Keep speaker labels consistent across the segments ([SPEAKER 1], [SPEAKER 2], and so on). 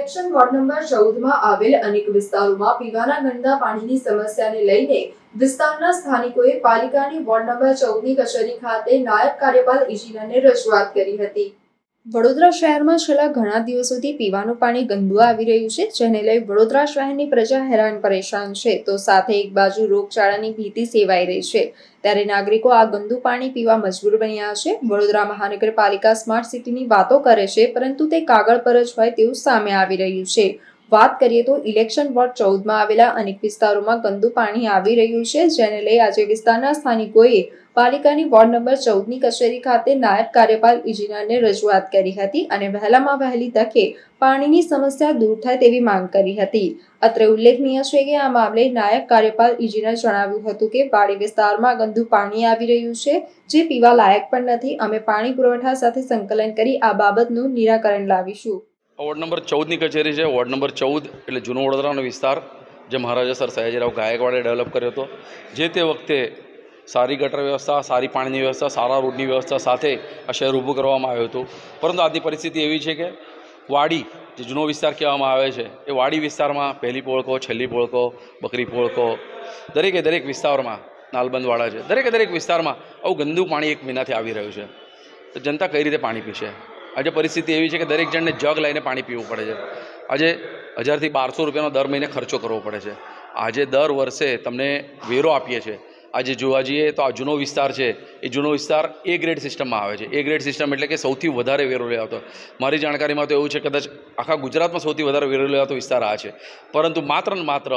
[SPEAKER 1] Election ward number 14 માં આવેલ અનેક વિસ્તારોમાં પીવાના ગંદા પાણીની સમસ્યાને લઈને વિસ્તારના સ્થાનિકોએ પાલિકાની વોર્ડ નંબર 14 ની કચેરી ખાતે નાયબ કાર્યપાલ ઇજનેરને રજૂઆત કરી હતી। વડોદરા શહેરમાં છેલ્લા ઘણા દિવસોથી પીવાનું પાણી ગંદુ આવી રહ્યું છે, જેને લઈ વડોદરા શહેરની પ્રજા હેરાન પરેશાન છે, તો સાથે એક બાજુ રોગચાળાની ભીતિ સેવાઈ રહી છે, ત્યારે નાગરિકો આ ગંદુ પાણી પીવા મજબૂર બન્યા છે। વડોદરા મહાનગરપાલિકા સ્માર્ટ સિટીની વાતો કરે છે, પરંતુ તે કાગળ પર જ હોય તેવું સામે આવી રહ્યું છે। વાત કરીએ તો ઇલેક્શન વોર્ડ 14 માં આવેલા અનેક વિસ્તારોમાં ગંદુ પાણી આવી રહ્યું છે, જેને લઈ આજે વિસ્તારના સ્થાનિકોએ પાલિકાની વોર્ડ નંબર 14 ની કચેરી ખાતે નાયબ કાર્યપાલ ઇજનેરને રજૂઆત કરી હતી અને વહેલામાં વહેલી તકે પાણીની સમસ્યા દૂર થાય તેવી માંગ કરી હતી। અત્રે ઉલ્લેખનીય છે કે આ મામલે નાયબ કાર્યપાલ ઇજનેર જણાવ્યું હતું કે વાડી વિસ્તારમાં ગંદુ પાણી આવી રહ્યું છે, જે પીવા લાયક પણ નથી। અમે પાણી પુરવઠા સાથે સંકલન કરી આ બાબતનું નિરાકરણ લાવીશું।
[SPEAKER 2] વોર્ડ નંબર 14 ની કચેરી છે। વોર્ડ નંબર 14 એટલે જૂનો વડોદરાનો વિસ્તાર જે મહારાજા સર સયાજીરાવ ગાયકવાડે ડેવલપ કર્યો હતો। જે તે વખતે સારી ગટર વ્યવસ્થા, સારી પાણીની વ્યવસ્થા, સારા રોડની વ્યવસ્થા સાથે આ શહેર ઊભું કરવામાં આવ્યું હતું, પરંતુ આજની પરિસ્થિતિ એવી છે કે વાડી જે જૂનો વિસ્તાર કહેવામાં આવે છે એ વાડી વિસ્તારમાં પહેલી પોળકો, છેલ્લી પોળકો, બકરી પોળકો, દરેક વિસ્તારમાં નાલબંધવાળા છે, દરેક વિસ્તારમાં આવું ગંદુ પાણી એક મહિનાથી આવી રહ્યું છે। તો જનતા કઈ રીતે પાણી પીશે? આજે પરિસ્થિતિ એવી છે કે દરેક જણને જગ લઈને પાણી પીવું પડે છે। આજે 1000 થી 1200 રૂપિયાનો દર મહિને ખર્ચો કરવો પડે છે। આજે દર વર્ષે તમને વેરો આપીએ છીએ। આજે જોવા જઈએ તો આ જૂનો વિસ્તાર છે, એ જૂનો વિસ્તાર એ ગ્રેડ સિસ્ટમમાં આવે છે। એ ગ્રેડ સિસ્ટમ એટલે કે સૌથી વધારે વેરો લેવાતો, મારી જાણકારીમાં તો એવું છે કદાચ આખા ગુજરાતમાં સૌથી વધારે વેરો લેવાતો વિસ્તાર આ છે, પરંતુ માત્ર ને માત્ર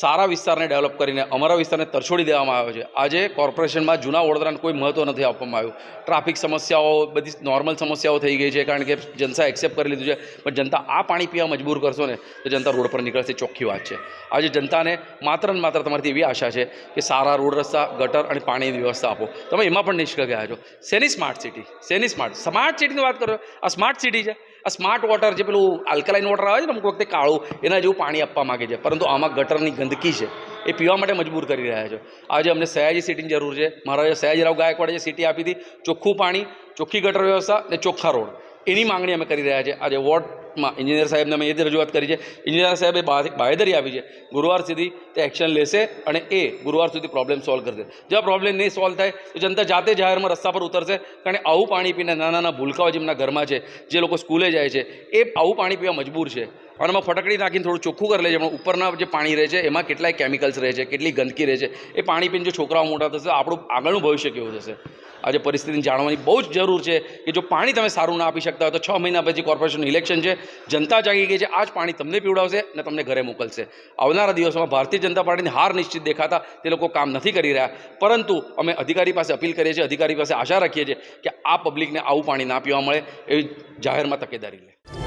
[SPEAKER 2] સારા વિસ્તારને ડેવલપ કરીને અમારા વિસ્તારને તરછોડી દેવામાં આવ્યો છે। આજે કોર્પોરેશનમાં જૂના વડોદરાને કોઈ મહત્ત્વ નથી આપવામાં આવ્યું। ટ્રાફિક સમસ્યાઓ બધી નોર્મલ સમસ્યાઓ થઈ ગઈ છે, કારણ કે જનતા એક્સેપ્ટ કરી લીધું છે, પણ જનતા આ પાણી પીવા મજબૂર કરશો ને તો જનતા રોડ પર નીકળશે, ચોખ્ખી વાત છે। આજે જનતાને માત્ર ને માત્ર તમારી એવી આશા છે કે સારા રોડ રસ્તા, ગટર અને પાણીની વ્યવસ્થા આપો। તમે એમાં પણ નિષ્ફળ ગયા છો। શેની સ્માર્ટ સિટી? શેની સ્માર્ટ સિટીની વાત કરો? આ સ્માર્ટ સિટી છે? આ સ્માર્ટ વોટર જે પેલું આલ્કલાઇન વોટર આવે છે ને અમુક વખતે કાળું, એના જેવું પાણી આપવા માગે છે, પરંતુ આમાં ગટરની ગંદકી છે, એ પીવા માટે મજબૂર કરી રહ્યા છો। આજે અમને સયાજી સિટીની જરૂર છે। મહારાજા સયાજીરાવ ગાયકવાડે જે સિટી આપી હતી, ચોખ્ખું પાણી, ચોખ્ખી ગટર વ્યવસ્થા અને ચોખ્ખા રોડ, એની માંગણી અમે કરી રહ્યા છીએ। આજે વોર્ડમાં એન્જિનિયર સાહેબને અમે એ જ રજૂઆત કરી છે। એન્જિનિયર સાહેબે બાંહેધરી આપી છે ગુરુવાર સુધી તે એક્શન લેશે અને એ ગુરુવાર સુધી પ્રોબ્લેમ સોલ્વ કરશે। જો આ પ્રોબ્લેમ નહીં સોલ્વ થાય તો જનતા જાતે જાહેરમાં રસ્તા પર ઉતરશે, કારણ કે આવું પાણી પીને નાના ભૂલકાઓ જેમના ઘરમાં છે, જે લોકો સ્કૂલે જાય છે, એ આવું પાણી પીવા મજબૂર છે। અને એમાં ફટકડી નાખીને થોડું ચોખ્ખું કરી લે છે, પણ ઉપરના જે પાણી રહે છે એમાં કેટલાય કેમિકલ્સ રહે છે, કેટલી ગંદકી રહે છે, એ પાણી પીને જો છોકરાઓ મોટા થશે, આપણું આગળનું ભવિષ્ય કેવું થશે? આજે પરિસ્થિતિને જાણવાની બહુ જ જરૂર છે કે જો પાણી તમે સારું ના આપી શકતા હોય તો 6 મહિના પછી કોર્પોરેશનનું ઇલેક્શન છે, જનતા જાગી ગઈ છે, આ જ પાણી તમને પીવડાવશે અને તમને ઘરે મોકલશે। આવનારા દિવસોમાં ભારતીય જનતા પાર્ટીની હાર નિશ્ચિત દેખાતા તે લોકો કામ નથી કરી રહ્યા, પરંતુ અમે અધિકારી પાસે અપીલ કરીએ છીએ, અધિકારી પાસે આશા રાખીએ છીએ કે આ પબ્લિકને આવું પાણી ના પીવા મળે એવી જાહેરમાં તકેદારી લે।